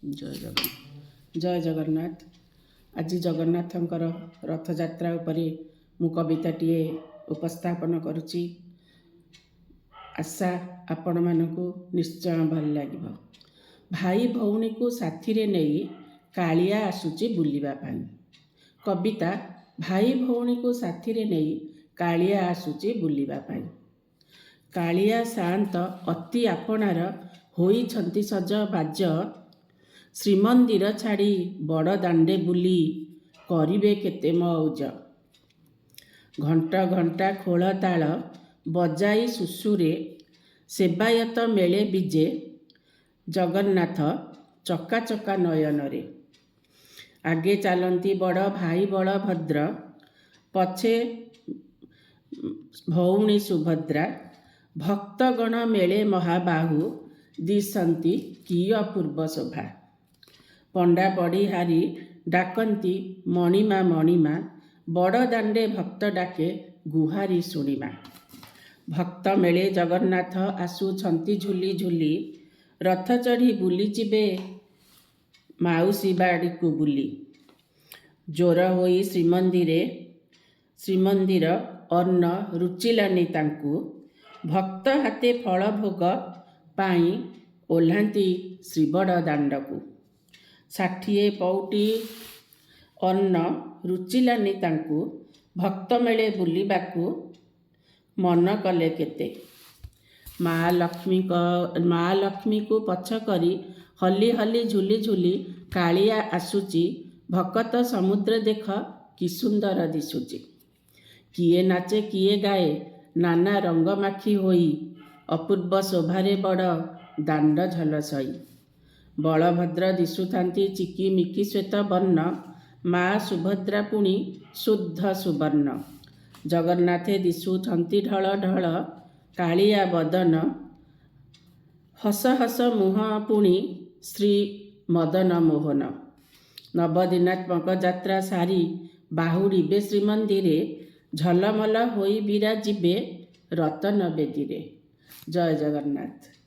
जय जगन्नाथ जय जगन्नाथ। आज जगन्नाथंकर रथयात्रा उपरे मु कविताटिए उपस्थापन करुच्ची। आशा आपण मानकु निश्चय भल लागिबो। भाई भौणी को साथी रे नहीं कालिया आसुची बुलिबा पाई। कविता भाई भौणी को साथी रे नहीं कालिया आसुची बुलिबा पाई। कालिया शांत अति आपणार होइछंती सज बाज। श्रीमंदिर छाड़ी बड़ दांडे बुली करिबे केते मौज। घंटा घंटा खोल ताल बजाई सुसुरे सेवायत मेले बिजे। जगन्नाथ चका चका नयन रे आगे चलती बड़ भाई बलभद्र पछे भौणी सुभद्रा। भक्तगण मेले महाबाहु दिशंती की अपूर्व शोभा। पंडा पड़ी हारी डाकंती मणिमा मणिमा बड़ दांडे भक्त डाके गुहारी शुणिमा। भक्त मेले जगन्नाथ आसुछंती झुली झुली रथ चढ़ी बुली जिबे माउसी बाड़ी को बुली। जोर होई श्रीमंदिर अन्न रुचिलानी तांकु। भक्त हाते फल भोग पाई ओह्लांती श्रीबड़ दांडकु। 60 पौटी अन्न रुचिलानी तांकु भक्त मेले बुलिबाकु मन कले केते। माँ लक्ष्मी को पछ करी हली हली झुली झुली कालिया आसुची। भकत समुद्र देख कि सुंदर दिशुची। किए नाचे किए गाए नाना रंग माखी होई अपूर्व शोभारे बड़ दांड झलसई। बलभद्र दिशुथांती चिकी मिकी श्वेत वर्ण। माँ सुभद्रा पुणी शुद्ध सुवर्ण। जगन्नाथे दिशुथंती ढळ ढळ कालिया बदन। हस हस मुह पुणी श्री मदन मोहन। नवदिनात्मक यात्रा सारी बाहुड़िबे श्रीमंदिरे। झलमल होई बिराजिबे रतन बेदीरे। जय जगन्नाथ।